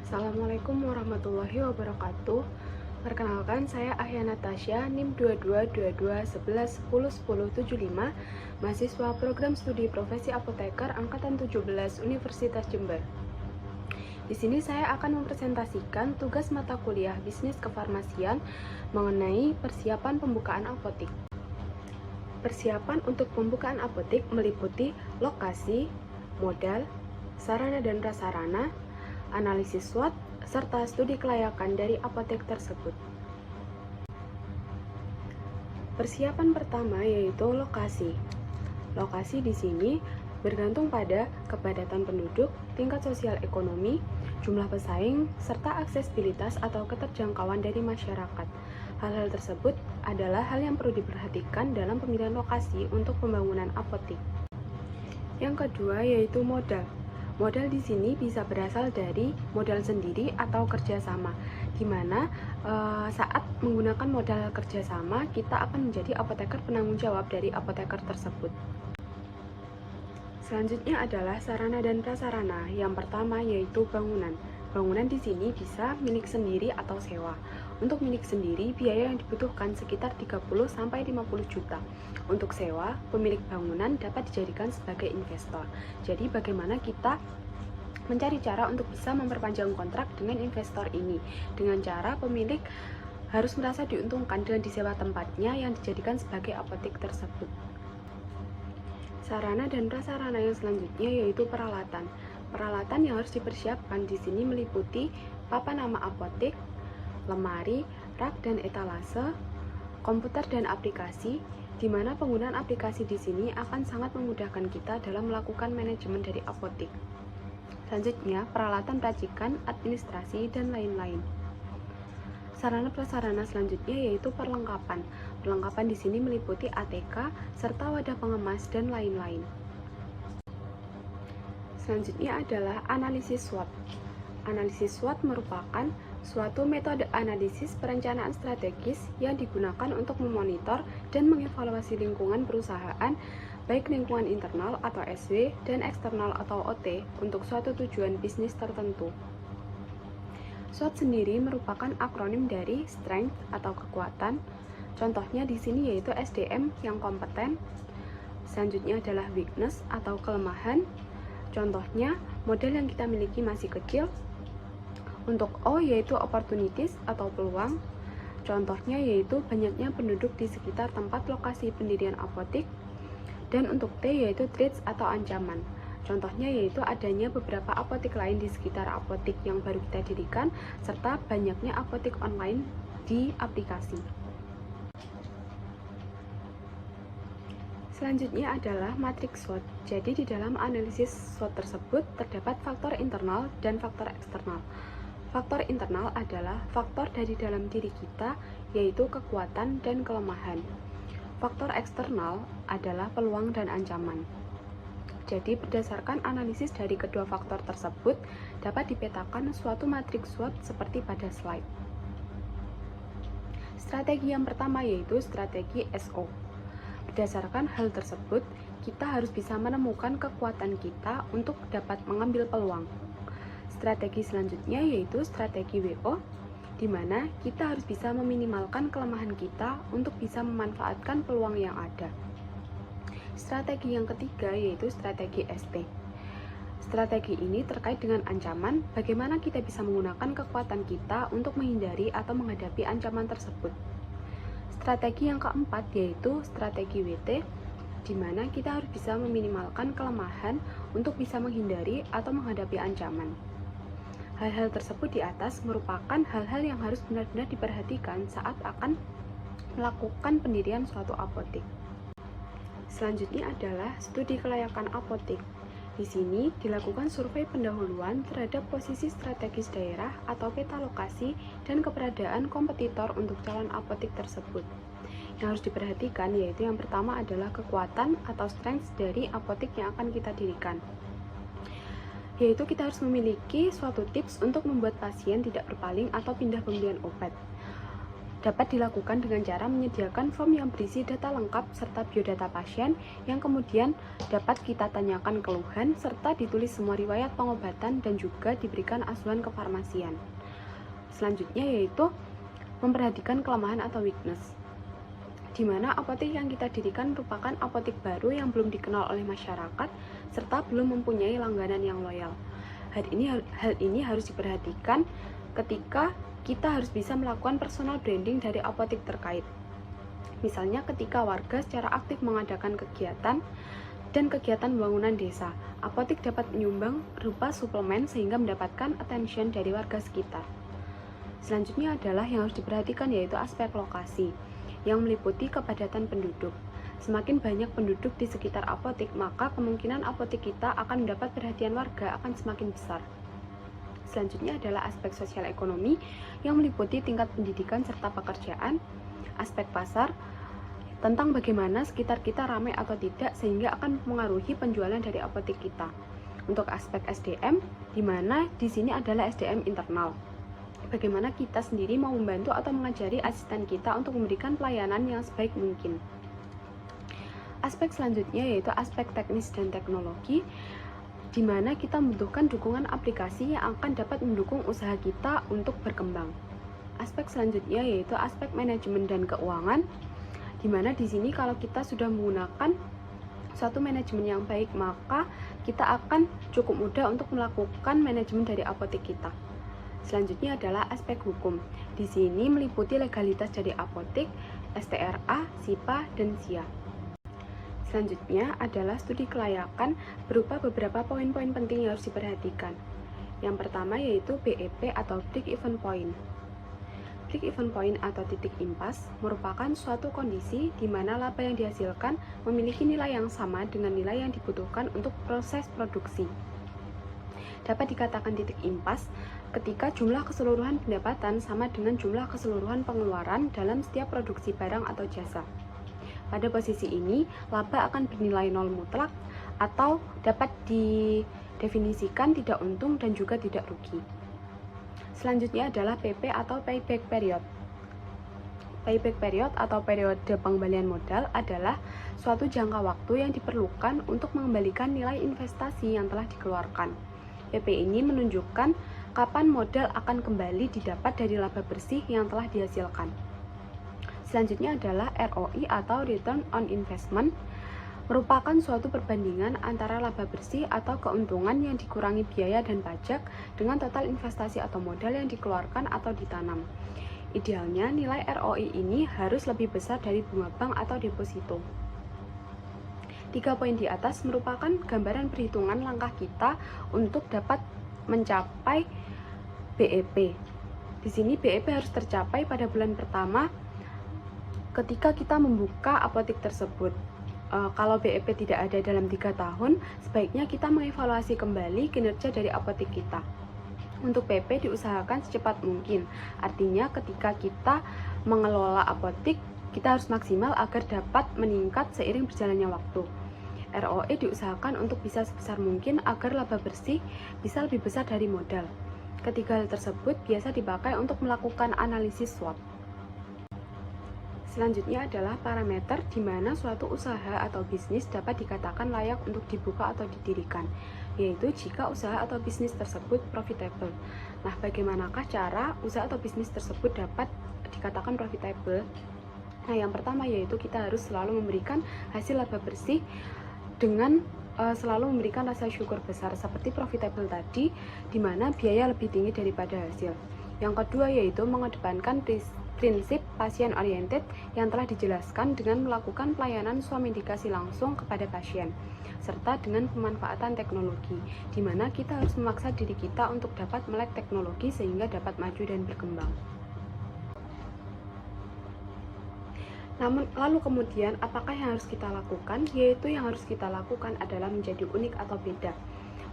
Assalamualaikum warahmatullahi wabarakatuh. Perkenalkan, saya Ahya Natasha, NIM 222211101075, mahasiswa program studi profesi apoteker angkatan 17 Universitas Jember. Di sini saya akan mempresentasikan tugas mata kuliah bisnis kefarmasian mengenai persiapan pembukaan apotik. Persiapan untuk pembukaan apotik meliputi lokasi, modal, sarana dan prasarana, analisis SWOT, serta studi kelayakan dari apotek tersebut. Persiapan pertama yaitu lokasi. Lokasi di sini bergantung pada kepadatan penduduk, tingkat sosial ekonomi, jumlah pesaing, serta aksesibilitas atau keterjangkauan dari masyarakat. Hal-hal tersebut adalah hal yang perlu diperhatikan dalam pemilihan lokasi untuk pembangunan apotik. Yang kedua yaitu modal. Modal di sini bisa berasal dari modal sendiri atau kerjasama, di mana saat menggunakan modal kerjasama, kita akan menjadi apoteker penanggung jawab dari apoteker tersebut. Selanjutnya adalah sarana dan prasarana. Yang pertama yaitu bangunan. Bangunan di sini bisa milik sendiri atau sewa. Untuk milik sendiri, biaya yang dibutuhkan sekitar 30-50 juta. Untuk sewa, pemilik bangunan dapat dijadikan sebagai investor. Jadi bagaimana kita mencari cara untuk bisa memperpanjang kontrak dengan investor ini, dengan cara pemilik harus merasa diuntungkan dengan disewa tempatnya yang dijadikan sebagai apotek tersebut. Sarana dan prasarana yang selanjutnya yaitu peralatan. Peralatan yang harus dipersiapkan di sini meliputi papan nama apotek, lemari, rak dan etalase, komputer dan aplikasi, di mana penggunaan aplikasi di sini akan sangat memudahkan kita dalam melakukan manajemen dari apotek. Selanjutnya, peralatan racikan, administrasi, dan lain-lain. Sarana prasarana selanjutnya yaitu perlengkapan. Perlengkapan di sini meliputi ATK serta wadah pengemas dan lain-lain. Selanjutnya adalah analisis SWOT. Analisis SWOT merupakan suatu metode analisis perencanaan strategis yang digunakan untuk memonitor dan mengevaluasi lingkungan perusahaan, baik lingkungan internal atau SW dan eksternal atau OT untuk suatu tujuan bisnis tertentu. SWOT sendiri merupakan akronim dari strength atau kekuatan. Contohnya di sini yaitu SDM yang kompeten. Selanjutnya adalah weakness atau kelemahan. Contohnya modal yang kita miliki masih kecil. Untuk O yaitu opportunities atau peluang. Contohnya yaitu banyaknya penduduk di sekitar tempat lokasi pendirian apotek. Dan untuk T yaitu threats atau ancaman. Contohnya yaitu adanya beberapa apotek lain di sekitar apotek yang baru kita dirikan, serta banyaknya apotek online di aplikasi. Selanjutnya adalah matriks SWOT. Jadi di dalam analisis SWOT tersebut terdapat faktor internal dan faktor eksternal. Faktor internal adalah faktor dari dalam diri kita, yaitu kekuatan dan kelemahan. Faktor eksternal adalah peluang dan ancaman. Jadi, berdasarkan analisis dari kedua faktor tersebut, dapat dipetakan suatu matriks SWOT seperti pada slide. Strategi yang pertama yaitu strategi SO. Berdasarkan hal tersebut, kita harus bisa menemukan kekuatan kita untuk dapat mengambil peluang. Strategi selanjutnya yaitu strategi WO, di mana kita harus bisa meminimalkan kelemahan kita untuk bisa memanfaatkan peluang yang ada. Strategi yang ketiga yaitu strategi ST. Strategi ini terkait dengan ancaman, bagaimana kita bisa menggunakan kekuatan kita untuk menghindari atau menghadapi ancaman tersebut. Strategi yang keempat yaitu strategi WT, di mana kita harus bisa meminimalkan kelemahan untuk bisa menghindari atau menghadapi ancaman. Hal-hal tersebut di atas merupakan hal-hal yang harus benar-benar diperhatikan saat akan melakukan pendirian suatu apotek. Selanjutnya adalah studi kelayakan apotek. Di sini dilakukan survei pendahuluan terhadap posisi strategis daerah atau peta lokasi dan keberadaan kompetitor untuk calon apotek tersebut. Yang harus diperhatikan yaitu yang pertama adalah kekuatan atau strength dari apotek yang akan kita dirikan. Yaitu kita harus memiliki suatu tips untuk membuat pasien tidak berpaling atau pindah pembelian obat. dapat dilakukan dengan cara menyediakan form yang berisi data lengkap serta biodata pasien yang kemudian dapat kita tanyakan keluhan serta ditulis semua riwayat pengobatan dan juga diberikan asuhan kefarmasian. Selanjutnya yaitu memperhatikan kelemahan atau weakness, di mana apotek yang kita dirikan merupakan apotek baru yang belum dikenal oleh masyarakat serta belum mempunyai langganan yang loyal. Hal ini harus diperhatikan ketika kita harus bisa melakukan personal branding dari apotek terkait. Misalnya ketika warga secara aktif mengadakan kegiatan dan kegiatan pembangunan desa, apotek dapat menyumbang berupa suplemen sehingga mendapatkan attention dari warga sekitar. Selanjutnya adalah yang harus diperhatikan yaitu aspek lokasi, yang meliputi kepadatan penduduk. Semakin banyak penduduk di sekitar apotek, maka kemungkinan apotek kita akan mendapat perhatian warga akan semakin besar. Selanjutnya adalah aspek sosial ekonomi yang meliputi tingkat pendidikan serta pekerjaan, aspek pasar, tentang bagaimana sekitar kita ramai atau tidak sehingga akan mengaruhi penjualan dari apotek kita. Untuk aspek SDM, di mana di sini adalah SDM internal. Bagaimana kita sendiri mau membantu atau mengajari asisten kita untuk memberikan pelayanan yang sebaik mungkin. Aspek selanjutnya yaitu aspek teknis dan teknologi, di mana kita membutuhkan dukungan aplikasi yang akan dapat mendukung usaha kita untuk berkembang. Aspek selanjutnya yaitu aspek manajemen dan keuangan, di mana di sini kalau kita sudah menggunakan suatu manajemen yang baik, maka kita akan cukup mudah untuk melakukan manajemen dari apotek kita. Selanjutnya adalah aspek hukum. Di sini meliputi legalitas dari apotek, STRA, SIPA, dan SIA. Selanjutnya adalah studi kelayakan berupa beberapa poin-poin penting yang harus diperhatikan. Yang pertama yaitu BEP atau Break Even Point. Break Even Point atau titik impas merupakan suatu kondisi di mana laba yang dihasilkan memiliki nilai yang sama dengan nilai yang dibutuhkan untuk proses produksi. Dapat dikatakan titik impas ketika jumlah keseluruhan pendapatan sama dengan jumlah keseluruhan pengeluaran dalam setiap produksi barang atau jasa. Pada posisi ini, laba akan bernilai nol mutlak atau dapat didefinisikan tidak untung dan juga tidak rugi. Selanjutnya adalah PP atau Payback Period. Payback Period atau periode pengembalian modal adalah suatu jangka waktu yang diperlukan untuk mengembalikan nilai investasi yang telah dikeluarkan. PP ini menunjukkan kapan modal akan kembali didapat dari laba bersih yang telah dihasilkan. Selanjutnya adalah ROI atau Return on Investment, merupakan suatu perbandingan antara laba bersih atau keuntungan yang dikurangi biaya dan pajak dengan total investasi atau modal yang dikeluarkan atau ditanam. Idealnya nilai ROI ini harus lebih besar dari bunga bank atau deposito. 3 poin di atas merupakan gambaran perhitungan langkah kita untuk dapat mencapai BEP. Di sini BEP harus tercapai pada bulan pertama ketika kita membuka apotek tersebut. Kalau BEP tidak ada dalam 3 tahun, sebaiknya kita mengevaluasi kembali kinerja dari apotek kita. Untuk PP diusahakan secepat mungkin, artinya ketika kita mengelola apotek, kita harus maksimal agar dapat meningkat seiring berjalannya waktu. ROE diusahakan untuk bisa sebesar mungkin agar laba bersih bisa lebih besar dari modal. Ketiga hal tersebut biasa dipakai untuk melakukan analisis SWOT. Selanjutnya adalah parameter di mana suatu usaha atau bisnis dapat dikatakan layak untuk dibuka atau didirikan, yaitu jika usaha atau bisnis tersebut profitable. Nah, bagaimanakah cara usaha atau bisnis tersebut dapat dikatakan profitable? Nah, yang pertama yaitu kita harus selalu memberikan hasil laba bersih dengan selalu memberikan rasa syukur besar seperti profitable tadi, di mana biaya lebih tinggi daripada hasil. Yang kedua yaitu mengedepankan prinsip pasien oriented yang telah dijelaskan dengan melakukan pelayanan swamedikasi langsung kepada pasien, serta dengan pemanfaatan teknologi, di mana kita harus memaksa diri kita untuk dapat melek teknologi sehingga dapat maju dan berkembang. Namun, lalu kemudian apakah yang harus kita lakukan? Yaitu yang harus kita lakukan adalah menjadi unik atau beda.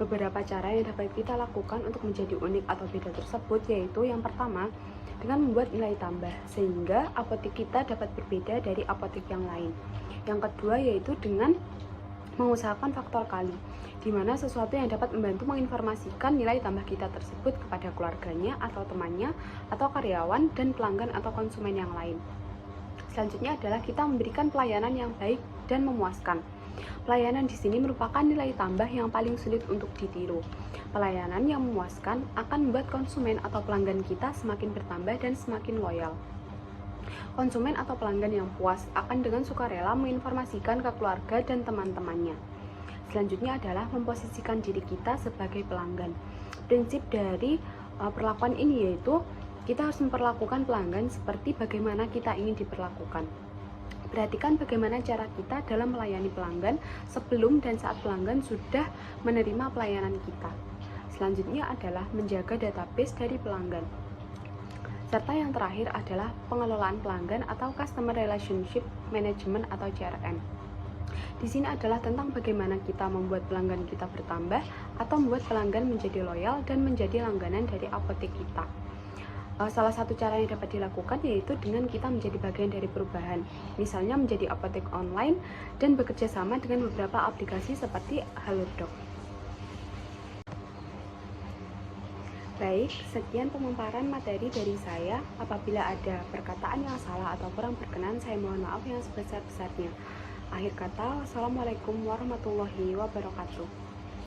Beberapa cara yang dapat kita lakukan untuk menjadi unik atau beda tersebut yaitu yang pertama, dengan membuat nilai tambah sehingga apotek kita dapat berbeda dari apotek yang lain. Yang kedua yaitu dengan mengusahakan faktor kali, di mana sesuatu yang dapat membantu menginformasikan nilai tambah kita tersebut kepada keluarganya atau temannya atau karyawan dan pelanggan atau konsumen yang lain. Selanjutnya adalah kita memberikan pelayanan yang baik dan memuaskan. Pelayanan di sini merupakan nilai tambah yang paling sulit untuk ditiru. Pelayanan yang memuaskan akan membuat konsumen atau pelanggan kita semakin bertambah dan semakin loyal. Konsumen atau pelanggan yang puas akan dengan sukarela menginformasikan ke keluarga dan teman-temannya. Selanjutnya adalah memposisikan diri kita sebagai pelanggan. Prinsip dari perlakuan ini yaitu kita harus memperlakukan pelanggan seperti bagaimana kita ingin diperlakukan. Perhatikan bagaimana cara kita dalam melayani pelanggan sebelum dan saat pelanggan sudah menerima pelayanan kita. Selanjutnya adalah menjaga database dari pelanggan. Serta yang terakhir adalah pengelolaan pelanggan atau Customer Relationship Management atau CRM. Di sini adalah tentang bagaimana kita membuat pelanggan kita bertambah atau membuat pelanggan menjadi loyal dan menjadi langganan dari apotek kita. Salah satu cara yang dapat dilakukan yaitu dengan kita menjadi bagian dari perubahan, misalnya menjadi apotek online dan bekerja sama dengan beberapa aplikasi seperti Halodoc. Baik, sekian pemaparan materi dari saya. Apabila ada perkataan yang salah atau kurang berkenan, saya mohon maaf yang sebesar-besarnya. Akhir kata, wassalamualaikum warahmatullahi wabarakatuh.